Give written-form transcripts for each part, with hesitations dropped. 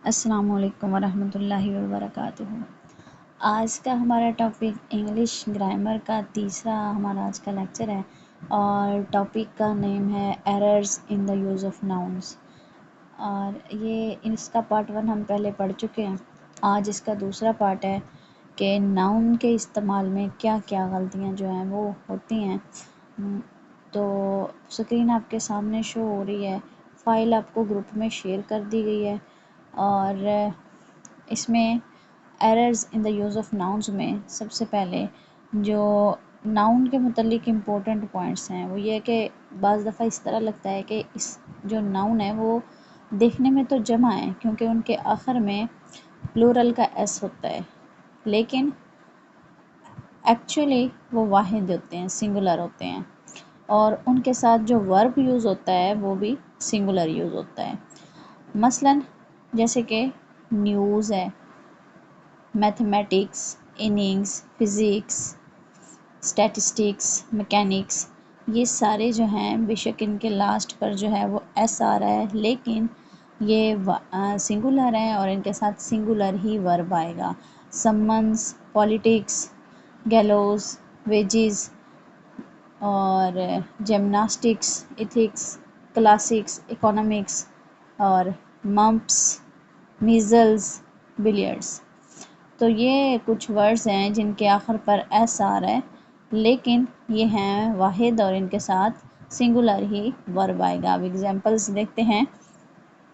अस्सलामु अलैकुम वरहमतुल्लाहि वबरकातुहू। आज का हमारा टॉपिक इंग्लिश ग्रामर का तीसरा हमारा आज का लेक्चर है और टॉपिक का नेम है errors in the use of nouns. और ये इसका पार्ट 1 हम पहले पढ़ चुके हैं। आज इसका दूसरा पार्ट है कि नाउन के इस्तेमाल में क्या क्या गलतियाँ जो हैं वो होती हैं। तो स्क्रीन आपके सामने शो हो रही है, फ़ाइल आपको ग्रुप में शेयर कर दी गई है और इसमें errors in the use of nouns में सबसे पहले जो नाउन के मुतल्लिक इम्पोर्टेंट पॉइंट्स हैं वो ये है कि बाज़ दफ़ा इस तरह लगता है कि इस जो नाउन है वो देखने में तो जमा है क्योंकि उनके आखिर में प्लूरल का एस होता है, लेकिन एक्चुअली वो वाहिद होते हैं, सिंगुलर होते हैं और उनके साथ जो वर्ब यूज़ होता है वो भी सिंगुलर यूज़ होता है। मसलन जैसे कि न्यूज़ है, mathematics, innings, physics, statistics, mechanics, ये सारे जो हैं बेशक इनके लास्ट पर जो है वो एस आ रहा है, लेकिन ये सिंगुलर हैं और इनके साथ सिंगुलर ही वर्ब आएगा। समन्स, पॉलिटिक्स, गैलोज, वेजिज़ और जिमनास्टिक्स, एथिक्स, क्लासिक्स, इकोनॉमिक्स और मम्प्स, मीज़ल्स, बिलियर्ड्स। तो ये कुछ वर्ड्स हैं जिनके आखिर पर एस आ रहा है, लेकिन ये हैं वाहिद और इनके साथ सिंगुलर ही वर्ब आएगा। अब एग्जांपल्स देखते हैं।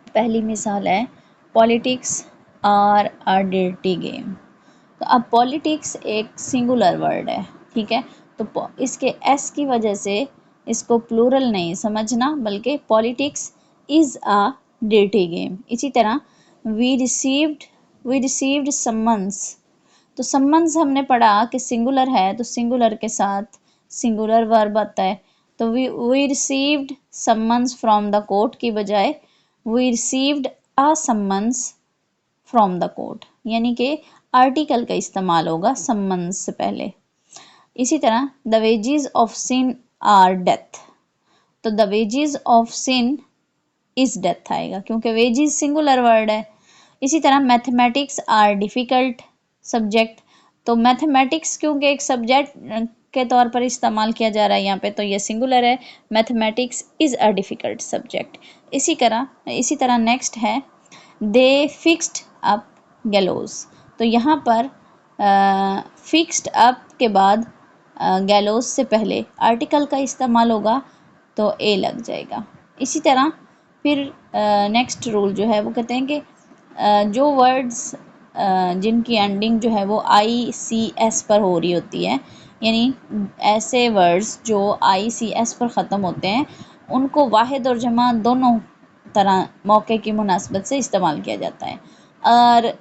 पहली मिसाल है politics are a dirty game. तो अब पॉलिटिक्स एक सिंगुलर वर्ड है, ठीक है, तो इसके एस की वजह से इसको प्लूरल नहीं समझना बल्कि politics is a dirty game. इसी तरह वी रिसीव्ड समन्स। तो समन्स हमने पढ़ा कि सिंगुलर है तो सिंगुलर के साथ सिंगुलर वर्ब आता है। तो we received summons from the court की बजाय we received a summons from the court, यानी कि आर्टिकल का इस्तेमाल होगा समन्स से पहले। इसी तरह the wages of sin are death. तो the wages of sin is death आएगा क्योंकि वेजेस सिंगुलर वर्ड है। इसी तरह मैथमेटिक्स आर डिफ़िकल्ट सब्जेक्ट। तो मैथमेटिक्स क्योंकि एक सब्जेक्ट के तौर पर इस्तेमाल किया जा रहा है यहाँ पे, तो ये सिंगुलर है, mathematics is a difficult subject. इसी तरह नेक्स्ट है दे फिक्स्ड अप गैलोज। तो यहाँ पर फिक्स्ड अप के बाद गैलोज से पहले आर्टिकल का इस्तेमाल होगा तो ए लग जाएगा। इसी तरह फिर नेक्स्ट रूल जो है वो कहते हैं कि जो वर्ड्स जिनकी एंडिंग जो है वो आई सी एस पर हो रही होती है, यानी ऐसे वर्ड्स जो आई सी एस पर ख़त्म होते हैं उनको वाहिद और जमा दोनों तरह मौके की मुनासबत से इस्तेमाल किया जाता है। और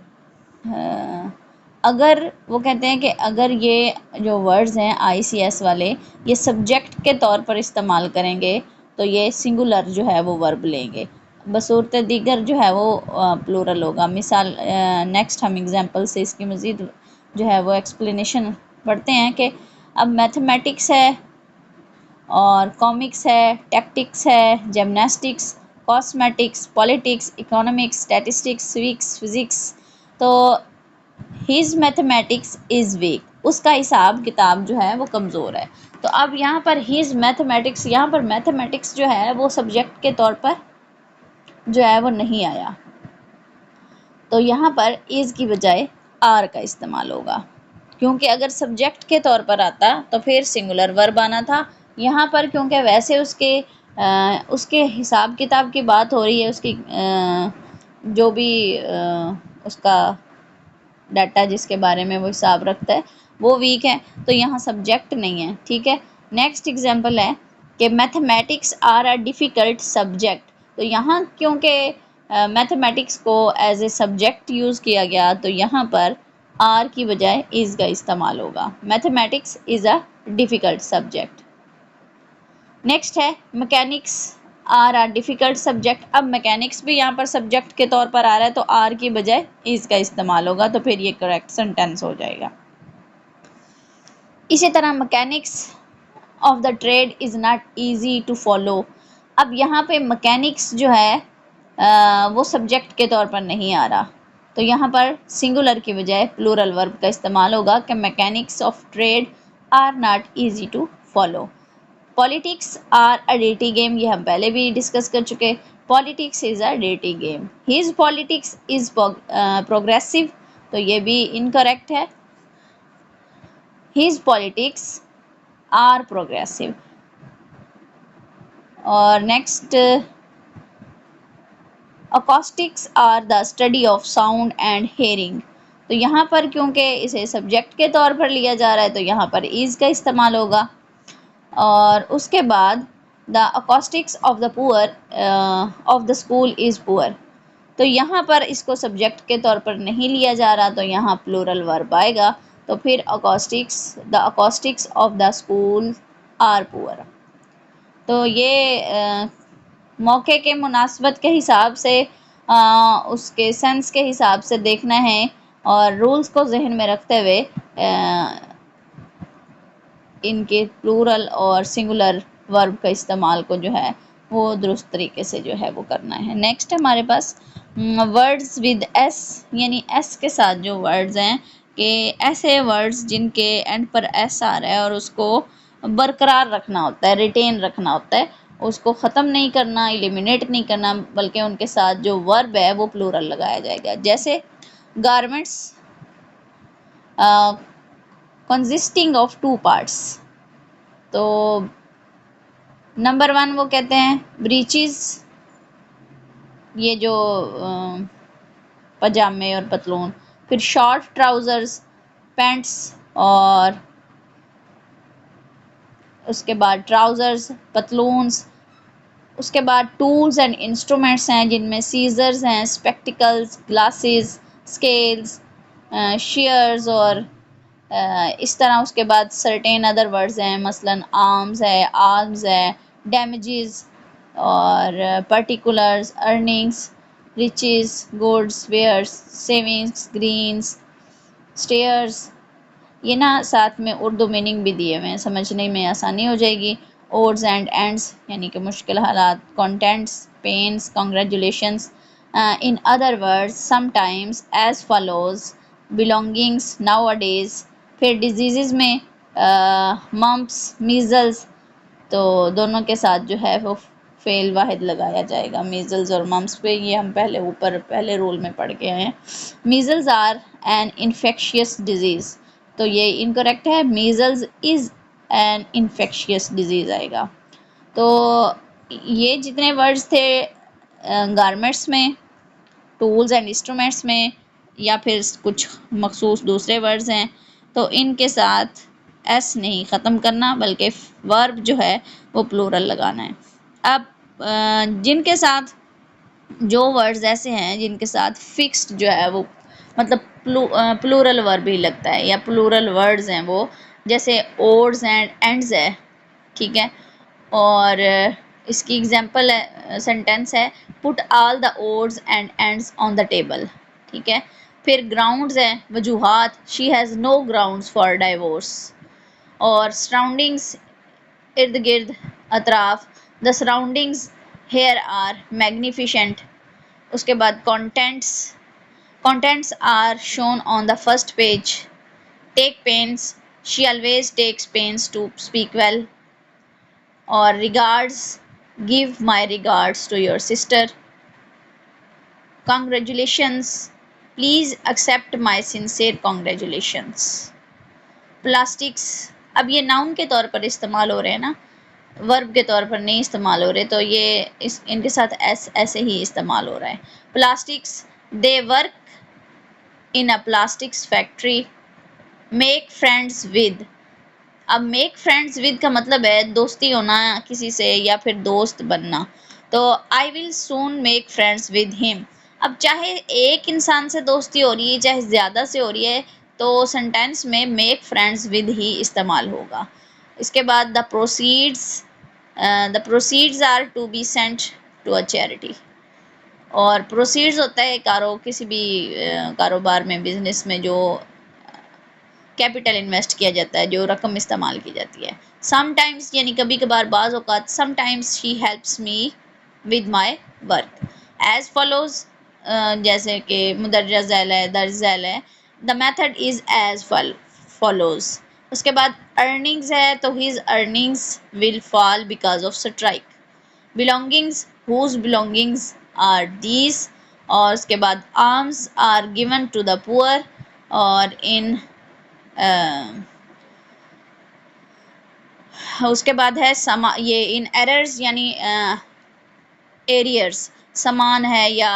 अगर वो कहते हैं कि अगर ये जो वर्ड्स हैं आई सी एस वाले ये सब्जेक्ट के तौर पर इस्तेमाल करेंगे तो ये सिंगुलर जो है वो वर्ब लेंगे, बसूरत दीगर जो है वो प्लूरल होगा। मिसाल नेक्स्ट हम एग्जांपल से इसकी मज़ीद जो है वो एक्सप्लेनेशन पढ़ते हैं कि अब मैथमेटिक्स है और कॉमिक्स है, टैक्टिक्स है, gymnastics, cosmetics, politics, economics, statistics, civics, physics. तो हिज मैथमेटिक्स इज़ वीक, उसका हिसाब किताब जो है वो कमज़ोर है। तो अब यहाँ पर हिज मैथमेटिक्स, यहाँ पर मैथमेटिक्स जो है वो सब्जेक्ट के तौर पर जो है वो नहीं आया, तो यहाँ पर इज़ की बजाय आर का इस्तेमाल होगा, क्योंकि अगर सब्जेक्ट के तौर पर आता तो फिर सिंगुलर वर्ब आना था। यहाँ पर क्योंकि वैसे उसके हिसाब किताब की बात हो रही है, उसकी जो भी उसका डाटा जिसके बारे में वो हिसाब रखता है वो वीक है, तो यहाँ सब्जेक्ट नहीं है, ठीक है। नेक्स्ट एग्जांपल है कि mathematics are a difficult subject. तो यहाँ क्योंकि मैथमेटिक्स को एज ए सब्जेक्ट यूज़ किया गया तो यहाँ पर आर की बजाय इज़ का इस्तेमाल होगा। Mathematics is a difficult subject. Next है mechanics are a difficult subject. अब मैकेनिक्स भी यहाँ पर सब्जेक्ट के तौर पर आ रहा है तो आर की बजाय इज़ का इस्तेमाल होगा, तो फिर ये करेक्ट सेंटेंस हो जाएगा। इसी तरह mechanics of the trade is not easy to follow. अब यहाँ पे मैकेनिक्स जो है वो सब्जेक्ट के तौर पर नहीं आ रहा, तो यहाँ पर सिंगुलर की बजाय प्लूरल वर्ब का इस्तेमाल होगा कि mechanics of trade are not easy to follow. Politics are a डेटी गेम, ये हम पहले भी डिस्कस कर चुके। पॉलिटिक्स इज अ डेटी game. His politics is progressive, तो ये भी इनकरेक्ट है। His politics are progressive. और next, acoustics are the study of sound and hearing, तो यहाँ पर क्योंकि इसे सब्जेक्ट के तौर पर लिया जा रहा है तो यहाँ पर इज का इस्तेमाल होगा। और उसके बाद the acoustics of the poor of the school is poor, तो यहाँ पर इसको सब्जेक्ट के तौर पर नहीं लिया जा रहा, तो यहाँ प्लूरल वर्ब आएगा। तो फिर acoustics, the acoustics of the school are poor. तो ये मौके के मुनासबत के हिसाब से, उसके सेंस के हिसाब से देखना है और रूल्स को जहन में रखते हुए इनके प्लूरल और सिंगुलर वर्ब का इस्तेमाल को जो है वो दुरुस्त तरीके से जो है वो करना है। नेक्स्ट हमारे पास वर्ड्स विद एस, यानी एस के साथ जो वर्ड्स हैं, कि ऐसे वर्ड्स जिनके एंड पर एस आ रहा है और उसको बरकरार रखना होता है, रिटेन रखना होता है, उसको ख़त्म नहीं करना, एलिमिनेट नहीं करना, बल्कि उनके साथ जो वर्ब है वो प्लूरल लगाया जाएगा। जैसे garments consisting of two parts, तो नंबर 1 वो कहते हैं ब्रीचेस, ये जो पजामे और पतलून। फिर शॉर्ट ट्राउज़र्स, पैंट्स, और उसके बाद ट्राउज़र्स, पतलून्स। उसके बाद टूल्स एंड इंस्ट्रूमेंट्स हैं जिनमें सीजर्स हैं, स्पेक्टिकल्स, ग्लासेस, स्केल्स, शेयर्स और इस तरह। उसके बाद सर्टेन अदर वर्ड्स हैं, मसलन आर्म्स है, आर्म्स है, डैमेजेस और particulars, earnings, riches, goods, wares, savings, greens, stairs. ये ना साथ में उर्दू मीनिंग भी दिए हुए हैं, समझने में आसानी हो जाएगी। ओड्स एंड एंड्स यानी कि मुश्किल हालात, contents, pains, congratulations. In other words sometimes as follows, belongings, nowadays. फिर डिजीज़ में मम्प्स, मीज़ल्स, तो दोनों के साथ जो है वो फेल वाहिद लगाया जाएगा, मीज़ल्स और मम्प्स पे। ये हम पहले रूल में पढ़ के आए हैं। Measles are an infectious disease, तो ये इनकरेक्ट है, measles is an infectious disease आएगा। तो ये जितने वर्ड्स थे गारमेंट्स में, टूल्स एंड इंस्ट्रूमेंट्स में, या फिर कुछ मखसूस दूसरे वर्ड्स हैं, तो इनके साथ एस नहीं ख़त्म करना, बल्कि वर्ब जो है वो प्लूरल लगाना है। अब जिनके साथ जो वर्ड्स ऐसे हैं जिनके साथ फिक्स्ड जो है वो मतलब प्लूरल वर्ब ही लगता है या प्लूरल वर्ड्स हैं वो, जैसे ओड्स एंड एंड्स है, ठीक है। और इसकी एग्जांपल है, सेंटेंस है, put all the odds and ends on the table, ठीक है। फिर ग्राउंड्स है, वजूहात, she has no grounds for divorce. और सराउंडिंग्स, इर्द गिर्द, अतराफ, the surroundings here are magnificent. उसके बाद contents are shown on the first page. Take pains, she always takes pains to speak well. Or regards, give my regards to your sister. Congratulations, please accept my sincere congratulations. Plastics, अब ये noun के तौर पर इस्तेमाल हो रहे हैं ना, वर्ब के तौर पर नहीं इस्तेमाल हो रहे, तो ये इनके साथ ऐसे ही इस्तेमाल हो रहा है। Plastics, they work in a plastics factory. Make friends with, अब मेक फ्रेंड्स विद का मतलब है दोस्ती होना किसी से या फिर दोस्त बनना, तो I will soon make friends with him. अब चाहे एक इंसान से दोस्ती हो रही है चाहे ज़्यादा से हो रही है, तो सेंटेंस में मेक फ्रेंड्स विद ही इस्तेमाल होगा। इसके बाद the proceeds are to be sent to a charity. और प्रोसीड्स होता है किसी भी कारोबार में, बिजनेस में जो कैपिटल इन्वेस्ट किया जाता है, जो रकम इस्तेमाल की जाती है। समटाइम्स यानी कभी कभार, बाज़ औक़ात, sometimes she helps me with my work. As follows, जैसे कि मुदर्रजा झैल है, दर्ज झैल है, the method is as follows. उसके बाद अर्निंग्स है तो his earnings will fall because of strike. Belongings, whose belongings are these. और उसके बाद arms are given to the poor. और इन उसके बाद है ये इन एरर्स यानी एरियर्स, सामान है या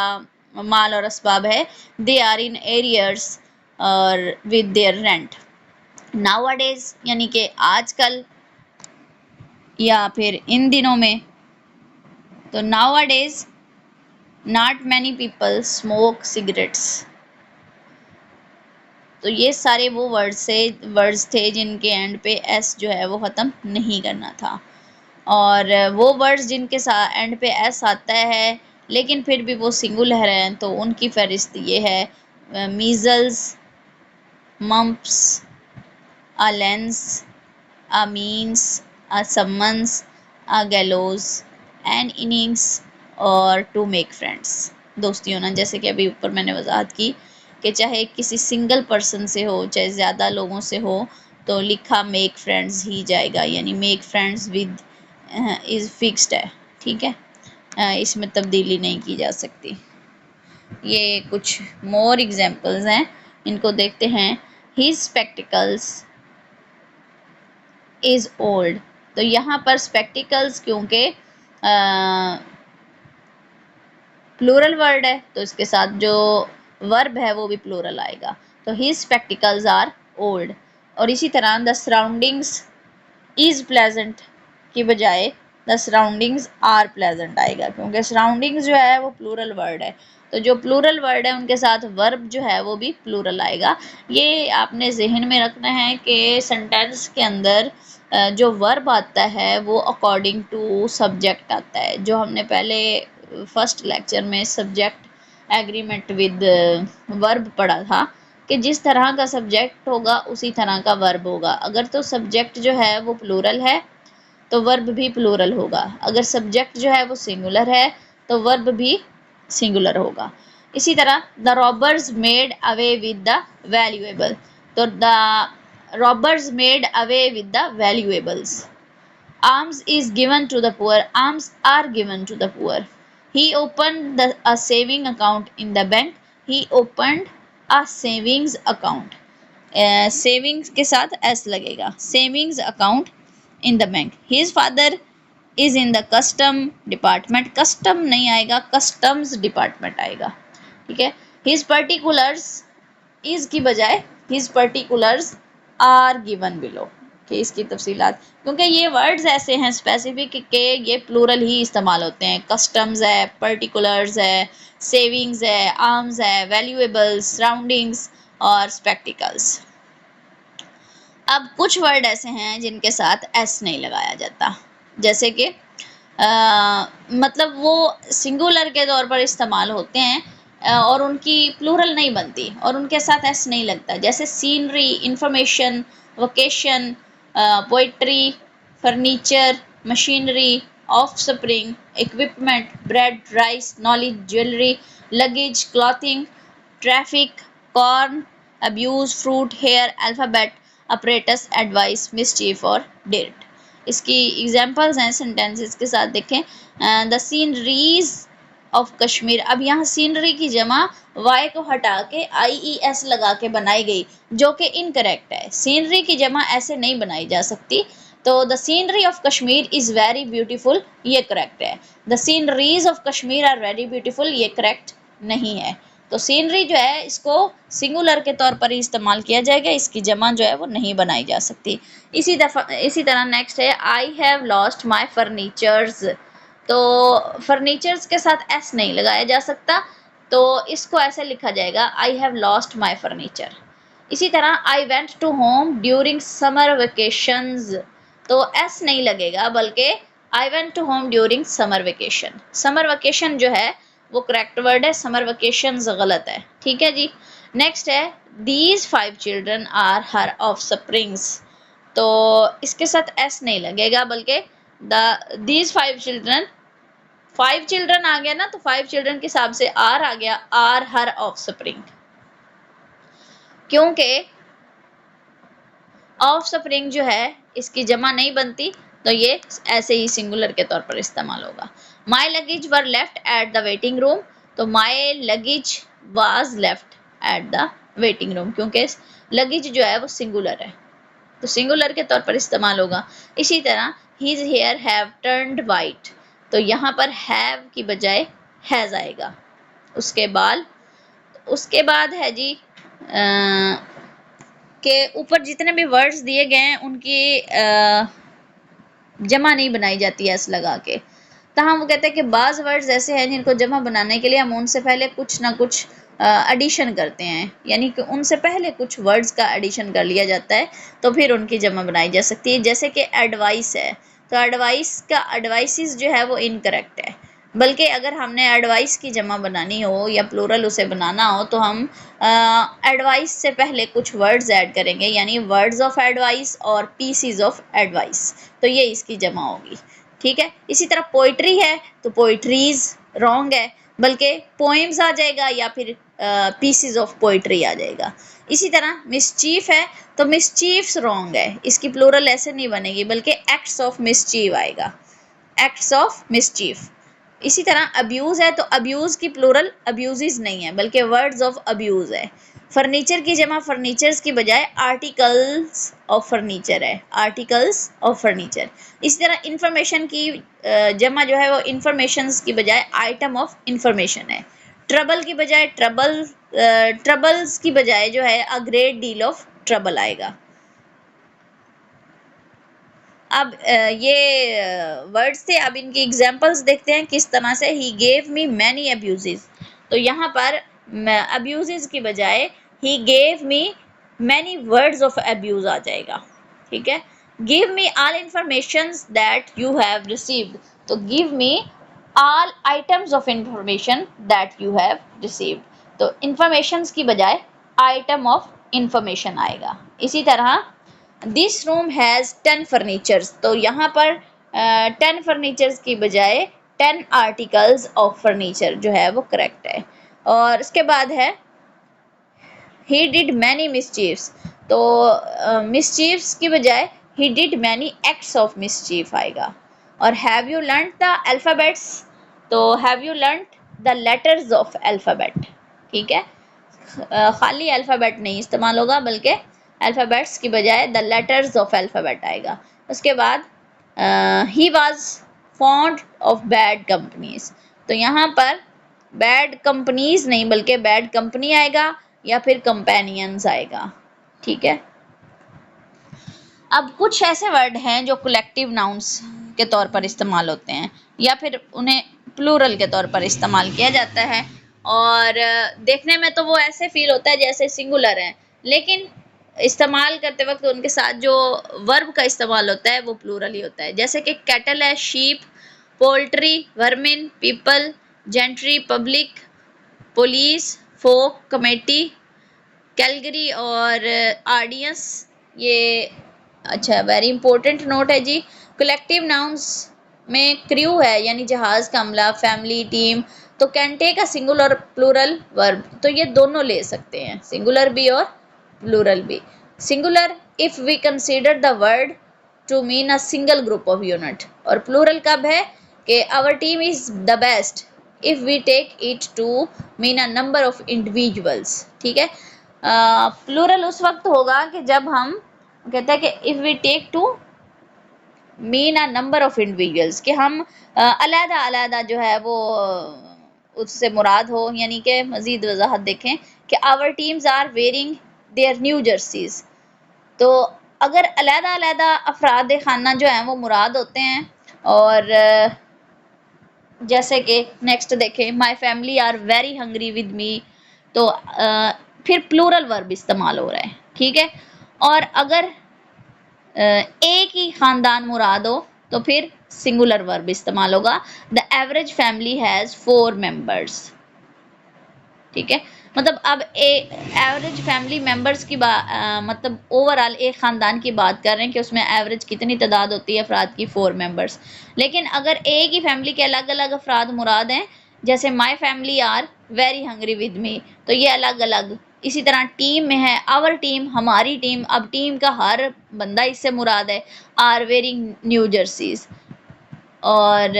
माल और असबाब है, दे आर इन एरियर्स और विद देयर रेंट। नाउअडेज यानी कि आजकल या फिर इन दिनों में, तो nowadays not many people smoke cigarettes. तो ये सारे वो वर्ड्स थे जिनके एंड पे एस जो है वो ख़त्म नहीं करना था। और वो वर्ड्स जिनके साथ एंड पे एस आता है लेकिन फिर भी वो सिंगुलर हैं, तो उनकी फहरिस्त ये है: measles, mumps, a lens, a means, a summons, a गैलोज, an innings और टू मेक फ्रेंड्स। दोस्ती होना, जैसे कि अभी ऊपर मैंने वजाहत की कि चाहे किसी सिंगल पर्सन से हो चाहे ज़्यादा लोगों से हो तो लिखा मेक फ्रेंड्स ही जाएगा, यानी make friends with is fixed है, ठीक है, इसमें तब्दीली नहीं की जा सकती। ये कुछ मोर एग्जांपल्स हैं, इनको देखते हैं। His spectacles is old. तो यहाँ पर स्पेक्टिकल्स क्योंकि प्लूरल वर्ड है तो इसके साथ जो वर्ब है वो भी प्लूरल आएगा, तो हिज स्पेक्टिकल्स आर ओल्ड। और इसी तरह द सराउंडिंग्स इज़ प्लेजेंट की बजाय द सराउंडिंग्स आर प्लेजेंट आएगा, क्योंकि सराउंडिंग्स जो है वो प्लूरल वर्ड है, तो जो प्लूरल वर्ड है उनके साथ वर्ब जो है वो भी प्लूरल आएगा। ये आपने जहन में रखना है कि सेंटेंस के अंदर जो वर्ब आता है वो अकॉर्डिंग टू सब्जेक्ट आता है, जो हमने पहले फर्स्ट लेक्चर में सब्जेक्ट एग्रीमेंट विद वर्ब पढ़ा था कि जिस तरह का सब्जेक्ट होगा उसी तरह का वर्ब होगा। अगर तो सब्जेक्ट जो है वो प्लूरल है तो वर्ब भी प्लूरल होगा, अगर सब्जेक्ट जो है वो सिंगुलर है तो वर्ब भी सिंगुलर होगा। इसी तरह the robbers made away with the valuable, तो the robbers made away with the valuables. Alms is given to the poor. Alms are given to the poor. He opened a saving account in the bank. He opened a savings account. Savings के साथ s लगेगा. Savings account in the bank. His father is in the custom department. Custom नहीं आएगा, customs department आएगा. ठीक है. His particulars is की बजाय his particulars are given below. कि इसकी तफसीलात, क्योंकि ये वर्ड्स ऐसे हैं स्पेसिफिक के ये प्लूरल ही इस्तेमाल होते हैं। कस्टम्स है, पर्टिकुलर्स है, सेविंग्स है, आर्म्स है, वैल्यूएबल्स, सराउंडिंग्स और स्पेक्टिकल्स। अब कुछ वर्ड ऐसे हैं जिनके साथ एस नहीं लगाया जाता, जैसे कि मतलब वो सिंगुलर के तौर पर इस्तेमाल होते हैं और उनकी प्लूरल नहीं बनती और उनके साथ एस नहीं लगता, जैसे scenery, information, vocation, poetry, furniture, machinery, offspring, equipment, bread, rice, knowledge, jewellery, luggage, clothing, traffic, corn, abuse, fruit, hair, alphabet, apparatus, advice, mischief और डिर्ट। इसकी एग्जांपल्स हैं सेंटेंसेस के साथ, देखें। द सीनरीज ऑफ कश्मीर, अब यहाँ सीनरी की जमा वाई को हटा के IES लगा के बनाई गई, जो कि इनकरेक्ट है। सीनरी की जमा ऐसे नहीं बनाई जा सकती, तो the scenery of Kashmir is very beautiful, ये करेक्ट है। The sceneries of Kashmir are very beautiful, ये करेक्ट नहीं है। तो सीनरी जो है इसको सिंगुलर के तौर पर ही इस्तेमाल किया जाएगा, इसकी जमा जो है वो नहीं बनाई जा सकती। इसी तरह नेक्स्ट है आई हैव लॉस्ट माई फर्नीचर्स, तो फर्नीचर्स के साथ एस नहीं लगाया जा सकता, तो इसको ऐसे लिखा जाएगा I have lost my furniture. इसी तरह I went to home during summer vacations, तो एस नहीं लगेगा बल्कि I went to home during summer vacation. Summer vacation जो है वो करेक्ट वर्ड है, समर वेकेशंस गलत है, ठीक है जी। नेक्स्ट है these 5 children are her offsprings, तो इसके साथ एस नहीं लगेगा बल्कि दीज 5 चिल्ड्रन 5 चिल्ड्रन आ गया ना, तो 5 चिल्ड्रन के हिसाब से आर आ गया, आर हर ऑफस्प्रिंग, क्योंकि ऑफस्प्रिंग जो है इसकी जमा नहीं बनती, तो ये ऐसे ही सिंगुलर के तौर पर इस्तेमाल होगा। My luggage were left at the waiting room, तो my luggage was left at the waiting room, क्योंकि लगेज जो है वो सिंगुलर है, तो सिंगुलर के तौर पर इस्तेमाल होगा। इसी तरह his hair have turned white, तो यहाँ पर हैव की बजाय हैज आएगा। उसके बाद है जी के ऊपर जितने भी वर्ड्स दिए गए हैं उनकी जमा नहीं बनाई जाती है एस लगा के। तहाँ वो कहते हैं कि बाज़ वर्ड्स ऐसे हैं जिनको जमा बनाने के लिए हम उनसे पहले कुछ ना कुछ एडिशन करते हैं, यानी कि उनसे पहले कुछ वर्ड्स का एडिशन कर लिया जाता है, तो फिर उनकी जमा बनाई जा सकती है। जैसे कि एडवाइस है, तो एडवाइस का एडवाइसिस जो है वो इनकरेक्ट है, बल्कि अगर हमने एडवाइस की जमा बनानी हो या प्लूरल उसे बनाना हो, तो हम एडवाइस से पहले कुछ वर्ड्स ऐड करेंगे, यानी वर्ड्स ऑफ एडवाइस और पीसीज ऑफ एडवाइस, तो ये इसकी जमा होगी। ठीक है, इसी तरह पोइट्री है, तो पोइट्रीज रॉन्ग है, बल्कि पोएम्स आ जाएगा या फिर पीसीज ऑफ पोइट्री आ जाएगा। इसी तरह मिसचीफ है, तो मिसचीफ्स रॉन्ग है, इसकी प्लूरल ऐसे नहीं बनेगी, बल्कि एक्ट्स ऑफ मिसचीफ आएगा, एक्ट्स ऑफ मिसचीफ। इसी तरह अब्यूज़ है, तो अब्यूज़ की प्लूरल अब्यूज़ नहीं है, बल्कि वर्ड्स ऑफ अब्यूज़ है। फर्नीचर की जमा फर्नीचर्स की बजाय आर्टिकल्स ऑफ फर्नीचर है, आर्टिकल्स ऑफ फर्नीचर। इसी तरह इंफॉर्मेशन की जमा जो है वो इंफॉर्मेशंस की बजाय आइटम ऑफ इंफॉर्मेशन है। ट्रबल की बजाय ट्रबल्स की बजाय जो है a great deal of trouble आएगा। अब ये वर्ड्स थे, अब इनकी एग्जांपल्स देखते हैं किस तरह से। He gave me many abuses, तो यहाँ पर अब्यूजेस की बजाय he gave me many words of abuse आ जाएगा। ठीक है, give me all informations that you have received, तो give me all items of information that you have received, तो इंफॉर्मेशंस की बजाय आइटम ऑफ इंफॉर्मेशन आएगा। इसी तरह दिस रूम हैज़ 10 फर्नीचर्स, तो यहाँ पर 10 फर्नीचर्स की बजाय 10 आर्टिकल्स ऑफ फर्नीचर जो है वो करेक्ट है। और उसके बाद है ही डिड मैनी मिसचीफ्स, तो मिसचीफ्स की बजाय he did many acts of mischief आएगा। और have you learned the alphabets, तो have you learned the letters of alphabet. ठीक है, खाली अल्फ़ाबेट नहीं इस्तेमाल होगा, बल्कि अल्फ़ाबेट्स की बजाय द लेटर्स ऑफ अल्फ़ाबेट आएगा। उसके बाद he was fond of bad companies, तो यहाँ पर बैड कंपनीज नहीं बल्कि बैड कंपनी आएगा या फिर कंपेनियंस आएगा। ठीक है, अब कुछ ऐसे वर्ड हैं जो कलेक्टिव नाउन्स के तौर पर इस्तेमाल होते हैं या फिर उन्हें प्लूरल के तौर पर इस्तेमाल किया जाता है, और देखने में तो वो ऐसे फील होता है जैसे सिंगुलर है, लेकिन इस्तेमाल करते वक्त उनके साथ जो वर्ब का इस्तेमाल होता है वो प्लूरल ही होता है। जैसे कि कैटल है, sheep, poultry, vermin, people, gentry, public, police, folk, committee, cavalry और ऑडियंस। ये अच्छा वेरी इंपॉर्टेंट नोट है जी, कलेक्टिव नाउन्स में क्रू है यानी जहाज का अमला, फैमिली, टीम, तो can take a singular plural verb, तो ये दोनों ले सकते हैं, सिंगुलर भी और प्लूरल भी। Singular if we consider the word to mean a single group of unit, और प्लूरल कब है कि our team is the best if we take it to mean a number of individuals. ठीक है, plural उस वक्त होगा कि जब हम कहते हैं कि if we take to mean a number of individuals, कि हम अलग अलग जो है वो उससे मुराद हो, यानी कि मज़ीद वजाहत देखें कि our teams are wearing their new jerseys, तो अगर अलग अफराद खाना जो हैं वो मुराद होते हैं। और जैसे कि नेक्स्ट देखें, my family are very hungry with me, तो फिर प्लूरल वर्ब इस्तेमाल हो रहा है। ठीक है, और अगर एक ही ख़ानदान मुराद हो तो फिर सिंगुलर वर्ब इस्तेमाल होगा। The average family has 4 members. ठीक है, मतलब अब एवरेज फैमिली मेंबर्स की मतलब ओवरऑल एक ख़ानदान की बात कर रहे हैं कि उसमें एवरेज कितनी तादाद होती है अफराद की, 4 मेंबर्स। लेकिन अगर एक ही फैमिली के अलग अलग अफराद मुराद हैं, जैसे my family are very hungry with me, तो ये अलग अलग। इसी तरह टीम में है आवर टीम, हमारी टीम, अब टीम का हर बंदा इससे मुराद है, आर वेयरिंग न्यू जर्सीज, और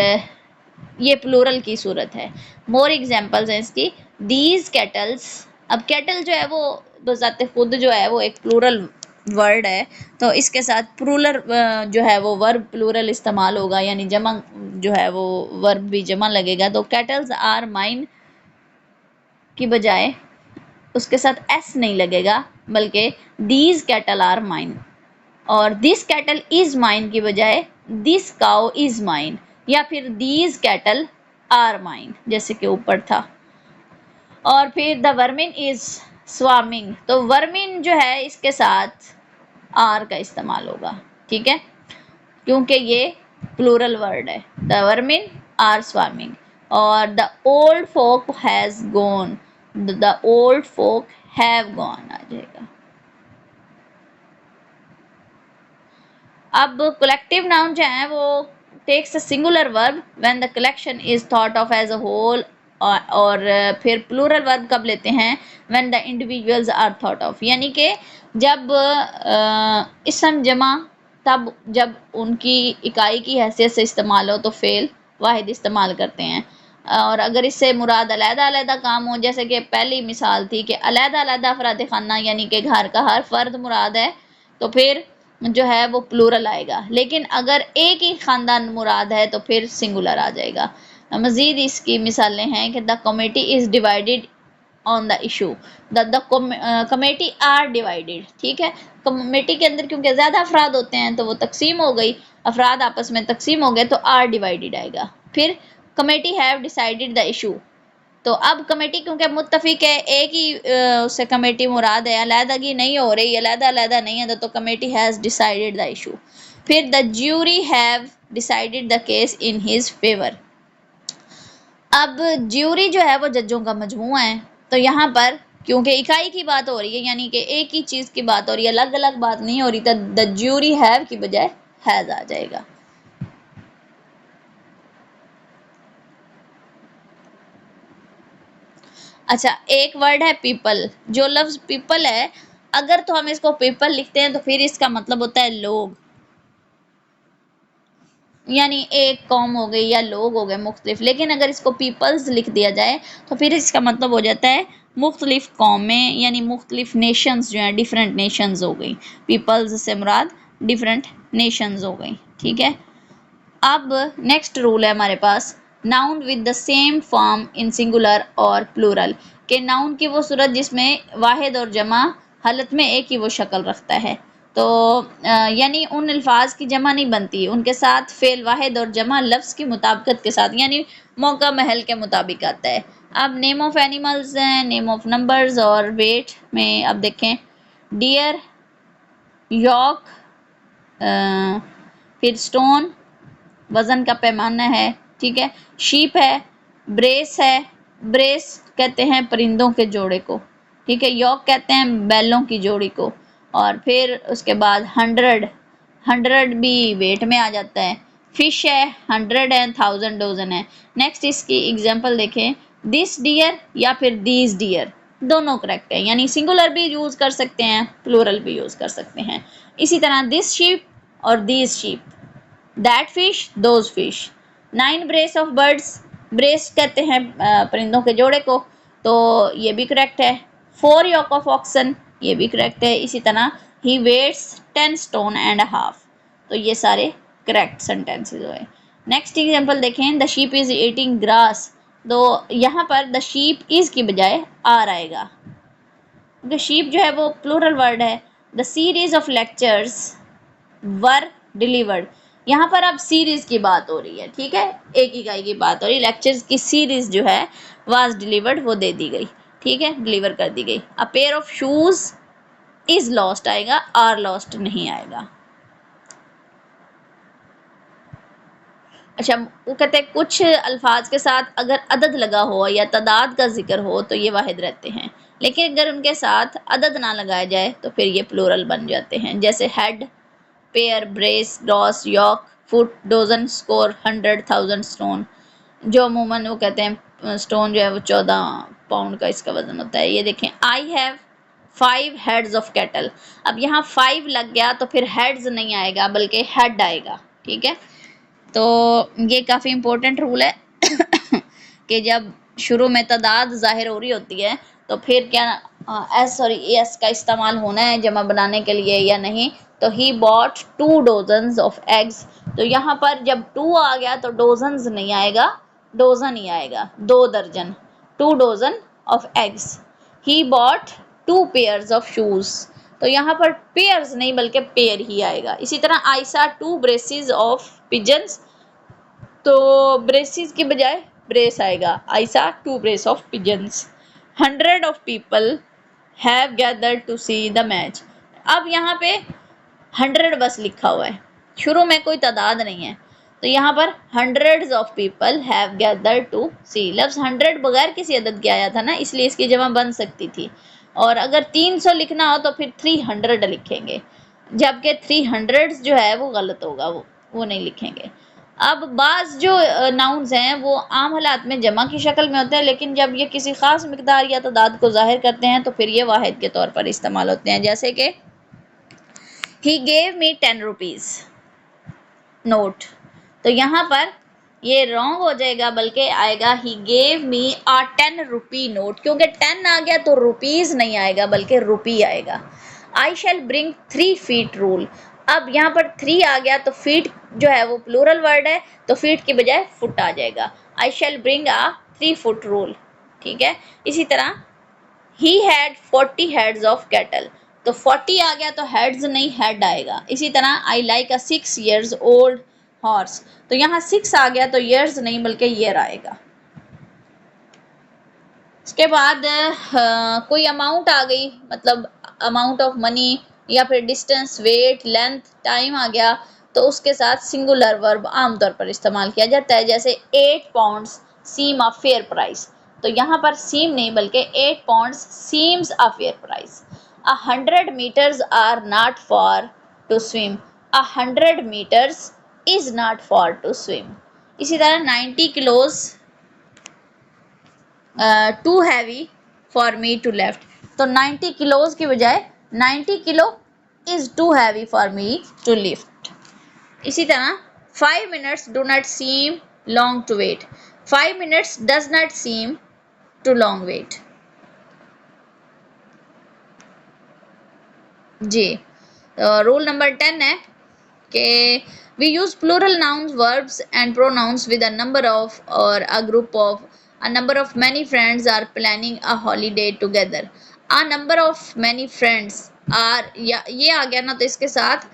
ये प्लूरल की सूरत है। मोर एग्जांपल्स हैं इसकी, दीज कैटल्स। अब कैटल जो है वो बजाते खुद जो है वो एक प्लूरल वर्ड है, तो इसके साथ प्लूरल जो है वो वर्ब प्लूरल इस्तेमाल होगा, यानी जमा जो है वो वर्ब भी जमा लगेगा। तो कैटल्स आर माइन की बजाय उसके साथ एस नहीं लगेगा, बल्कि दीज कैटल आर माइन, और दिस कैटल इज माइन की बजाय दिस काउ इज माइन, या फिर दीज कैटल आर माइन, जैसे कि ऊपर था। और फिर द वर्मिन इज स्वार्मिंग, तो वर्मिन जो है इसके साथ आर का इस्तेमाल होगा, ठीक है, क्योंकि ये प्लूरल वर्ड है। The vermin are swarming. और the old folk has gone, the old folk have gone आ जाएगा। अब कलेक्टिव नाउन जो है वो takes a singular verb when the collection is thought of as a whole, और फिर प्लूरल वर्ब कब लेते हैं, when the individuals are thought of, यानी कि जब इसम जमा तब जब उनकी इकाई की हैसियत से इस्तेमाल हो तो फेल वाहिद इस्तेमाल करते हैं। और अगर इससे मुराद अलहदा-अलहदा काम हो, जैसे कि पहली मिसाल थी कि अलहदा-अलहदा अफराद खाना, यानी कि घर का हर फर्द मुराद है, तो फिर जो है वो प्लूरल आएगा। लेकिन अगर एक ही ख़ानदान मुराद है तो फिर सिंगुलर आ जाएगा। मज़ीद इसकी मिसालें हैं कि the committee is divided on the issue, the committee are divided, ठीक है, कमेटी के अंदर क्योंकि ज़्यादा अफराद होते हैं तो वो तकसीम हो गई, अफराद आपस में तकसीम हो गए तो आर डिवाइडेड आएगा। फिर committee have decided the issue, तो अब कमेटी क्योंकि मुत्तफिक है, एक ही उससे कमेटी मुराद है, अलहदगी नहीं हो रही, अलहदा नहीं है, तो committee has decided the issue. फिर the jury have decided the case in his favour. अब ज्यूरी जो है वो जजों का मजमूआ है, तो यहाँ पर क्योंकि इकाई की बात हो रही है, यानी कि एक ही चीज़ की बात हो रही है, अलग अलग बात नहीं हो रही, तो द ज्यूरी हैव की बजाय हैज़ आ जाएगा। अच्छा, एक वर्ड है पीपल, जो लफ्ज पीपल है, अगर तो हम इसको पीपल लिखते हैं तो फिर इसका मतलब होता है लोग, यानी एक कौम हो गई या लोग हो गए मुख्तलिफ। लेकिन अगर इसको पीपल्स लिख दिया जाए तो फिर इसका मतलब हो जाता है मुख्तलिफ कौमें, यानी मुख्तलिफ नेशंस जो हैं, डिफरेंट नेशंस हो गई। पीपल्स से मुराद डिफरेंट नेशंस हो गई, ठीक है। अब नेक्स्ट रूल है हमारे पास, noun with the same form in singular और प्लूरल, के नाउन की वो सूरत जिसमें वाहिद और जमा हालत में एक ही वो शक्ल रखता है, तो यानी उन अल्फाज की जमा नहीं बनती, उनके साथ फेल वाहिद और जमा लफ्ज़ की मुताबिकत के साथ, यानी मौका महल के मुताबिक आता है। अब नेम ऑफ एनिमल्स हैं, नेम ऑफ नंबर्स और वेट में अब देखें, डियर, यॉक, फिर स्टोन वज़न का पैमाना है, ठीक है, शीप है, ब्रेस है, ब्रेस कहते हैं परिंदों के जोड़े को, ठीक है, यॉक कहते हैं बैलों की जोड़ी को, और फिर उसके बाद 100, 100 भी वेट में आ जाता है, फिश है, 100 है, 1000 डोजन है। नेक्स्ट इसकी एग्जांपल देखें, दिस डियर या फिर दीज डियर, दोनों करेक्ट है, यानी सिंगुलर भी यूज़ कर सकते हैं, प्लूरल भी यूज़ कर सकते हैं। इसी तरह दिस शीप और these sheep, that fish, those fish. 9 brace of birds, brace कहते हैं परिंदों के जोड़े को, तो ये भी करेक्ट है। 4 योक ऑफ ऑक्सन, ये भी करेक्ट है। इसी तरह he waits 10 stone and half, तो ये सारे करेक्ट सेंटेंसेस हुए। नेक्स्ट एग्जांपल देखें, the sheep is eating grass, तो यहाँ पर द शीप इज की बजाय आर आएगा, क्योंकि शीप जो है वो प्लूरल वर्ड है। The series of lectures were delivered, यहाँ पर अब सीरीज की बात हो रही है, ठीक है, एक इकाई की बात हो रही है, लेक्चर्स की सीरीज जो है वाज डिलीवर्ड, वो दे दी गई, ठीक है, डिलीवर कर दी गई। A pair of shoes is lost आएगा, आर लॉस्ट नहीं आएगा। अच्छा, वो कहते हैं कुछ अल्फाज के साथ अगर अदद लगा हो या तादाद का जिक्र हो तो ये वाहिद रहते हैं, लेकिन अगर उनके साथ अदद ना लगाया जाए तो फिर ये प्लूरल बन जाते हैं। जैसे head, pair, brace, gross, yoke, foot, dozen, score, 100,000 stone, जो अमूमन वो कहते हैं स्टोन जो है वो 14 पाउंड का इसका वजन होता है। ये देखें, I have 5 heads of cattle. अब यहाँ 5 लग गया तो फिर हेड्स नहीं आएगा बल्कि हेड आएगा, ठीक है। तो ये काफ़ी इम्पोर्टेंट रूल है कि जब शुरू में तादाद ज़ाहिर हो रही होती है तो फिर क्या एस का इस्तेमाल होना है जमा बनाने के लिए या नहीं। तो he bought 2 dozens of eggs, तो यहाँ पर जब 2 आ गया तो डोजन्स नहीं आएगा, डोजन ही आएगा, 2 दर्जन, 2 dozen of eggs. He bought 2 pairs of shoes, तो यहाँ पर पेयर्स नहीं बल्कि पेयर ही आएगा। इसी तरह I saw 2 braces of pigeons, तो ब्रेसेस के बजाय ब्रेस आएगा, I saw 2 brace of pigeons. 100 of people have gathered to see the match. अब यहाँ पे 100 बस लिखा हुआ है, शुरू में कोई तादाद नहीं है, तो यहाँ पर hundreds of people have gathered to see, लफ्ज़ 100 बगैर किसी अदद के आया था ना, इसलिए इसकी जमा बन सकती थी। और अगर 300 लिखना हो तो फिर 300 लिखेंगे, जबकि 300 जो है वो गलत होगा, वो नहीं लिखेंगे। अब बाज़ जो नाउन्स हैं वो आम हालात में जमा की शक्ल में होते हैं, लेकिन जब ये किसी ख़ास मिकदार या तादाद को ज़ाहिर करते हैं तो फिर ये वाहिद के तौर पर इस्तेमाल होते हैं। जैसे कि ही गेव मी 10 रुपीज़ नोट, तो यहाँ पर ये रॉन्ग हो जाएगा बल्कि आएगा ही गेव मी आ 10 रुपी नोट, क्योंकि 10 आ गया तो रुपीज़ नहीं आएगा बल्कि रुपी आएगा। आई शैल ब्रिंग 3 फीट रूल, अब यहाँ पर 3 आ गया तो फीट जो है वो प्लूरल वर्ड है, तो फीट की बजाय फुट आ जाएगा। आई शैल ब्रिंग आ 3 फुट रूल, ठीक है। इसी तरह he had 40 heads of cattle, तो 40 आ गया तो हेड्स नहीं हेड आएगा। इसी तरह I like a 6 years old horse, तो यहाँ 6 आ गया तो ईयर्स नहीं बल्कि ईयर आएगा। उसके बाद कोई अमाउंट आ गई, मतलब अमाउंट ऑफ मनी या फिर डिस्टेंस, वेट, लेंथ, टाइम आ गया, तो उसके साथ सिंगुलर वर्ब आमतौर पर इस्तेमाल किया जाता है। जैसे 8 pounds seem a fair price, तो यहाँ पर सीम नहीं बल्कि 8 pounds seems a fair price. 100 meters are not far to swim, 100 meters is not far to swim. इसी तरह 90 kilos too heavy for me to left, तो 90 किलोज की बजाय 90 kilo is too heavy for me to lift. इसी तरह 5 minutes do not seem long to wait, 5 minutes does not seem too long wait. जी, rule number 10 है कि we use plural nouns, verbs and pronouns with a number of or a group of, a number of many friends are planning a holiday together। a number of many friends are, या ये आ गया ना तो इसके साथ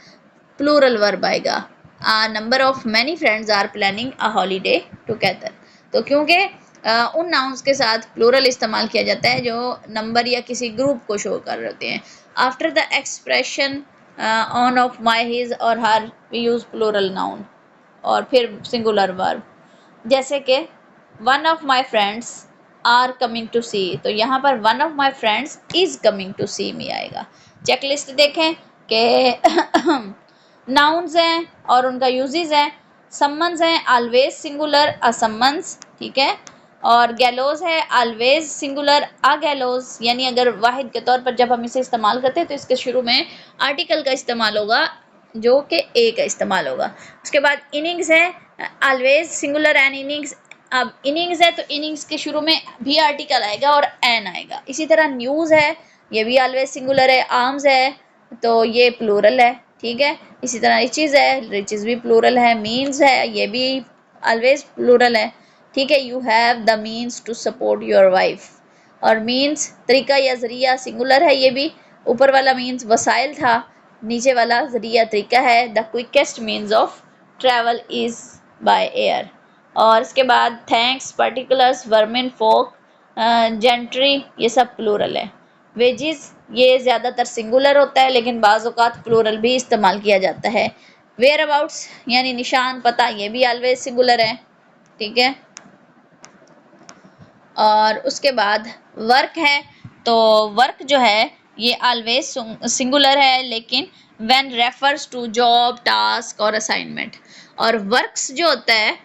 plural verb आएगा, a number of many friends are planning a holiday together। तो क्योंकि उन नाउन्स के साथ प्लूरल इस्तेमाल किया जाता है जो नंबर या किसी ग्रुप को शो कर रहे होते हैं। After the expression on of my, his और her, we use plural noun और फिर सिंगुलर वर्ब। जैसे कि one of my friends are coming to see, तो यहाँ पर one of my friends is coming to see me आएगा। Checklist देखें कि नाउन्स हैं और उनका यूजेस है। सम्मन्स हैं ऑलवेज सिंगुलर, अ सम्मन्स, ठीक है। और गैलोज है ऑलवेज सिंगुलर, अ गैलोज, यानी अगर वाहिद के तौर पर जब हम इसे इस्तेमाल करते हैं तो इसके शुरू में आर्टिकल का इस्तेमाल होगा जो कि ए का इस्तेमाल होगा। उसके बाद इनिंग्स है ऑलवेज सिंगुलर एन इनिंग्स, अब इनिंग्स है तो इनिंग्स के शुरू में भी आर्टिकल आएगा और एन आएगा। इसी तरह न्यूज़ है, ये भी ऑलवेज सिंगुलर है। आर्म्स है तो ये प्लूरल है, ठीक है। इसी तरह रिचेज़ है, रिचेज़ भी प्लूरल है। मीन्स है, ये भी ऑलवेज प्लूरल है, ठीक है। You have the means to support your wife, और मीन्स तरीका या ज़रिया सिंगुलर है, ये भी। ऊपर वाला मीन्स वसाइल था, नीचे वाला ज़रिया तरीका है। The quickest means of travel is by air. और इसके बाद थैंक्स, पर्टिकुलर्स, वर्मिन, फोक, जेंट्री, ये सब प्लूरल है। वेजिस ये ज़्यादातर सिंगुलर होता है लेकिन बाज़ औक़ात प्लूरल भी इस्तेमाल किया जाता है। वेयर अबाउट्स यानी निशान, पता, ये भी ऑलवेज सिंगुलर है, ठीक है। और उसके बाद वर्क है, तो वर्क जो है ये ऑलवेज सिंगुलर है, लेकिन when refers to job, task और असाइनमेंट। और वर्क्स जो होता है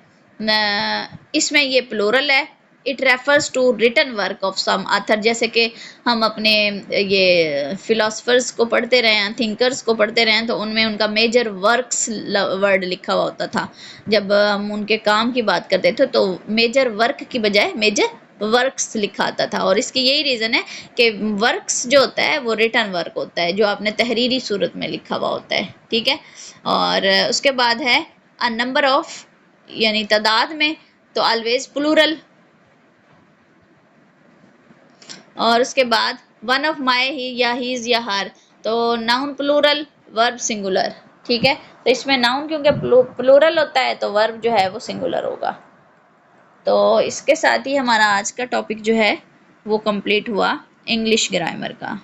इसमें ये प्लूरल है। It refers to written work of some author, जैसे कि हम अपने ये फिलोसफर्स को पढ़ते रहे हैं, थिंकर्स को पढ़ते रहे हैं, तो उनमें उनका मेजर वर्क्स वर्ड लिखा हुआ होता था। जब हम उनके काम की बात करते थे तो मेजर वर्क की बजाय मेजर वर्क्स लिखा आता था। और इसकी यही रीज़न है कि वर्क्स जो होता है वो रिटन वर्क होता है, जो आपने तहरीरी सूरत में लिखा हुआ होता है, ठीक है। और उसके बाद है अ नंबर ऑफ, यानी तादाद में, तो ऑलवेज प्लूरल। और उसके बाद वन ऑफ माई, ही या हीज या हर, तो नाउन प्लूरल, वर्ब सिंगुलर, ठीक है। तो इसमें नाउन क्योंकि प्लूरल होता है तो वर्ब जो है वो सिंगुलर होगा। तो इसके साथ ही हमारा आज का टॉपिक जो है वो कंप्लीट हुआ इंग्लिश ग्रामर का।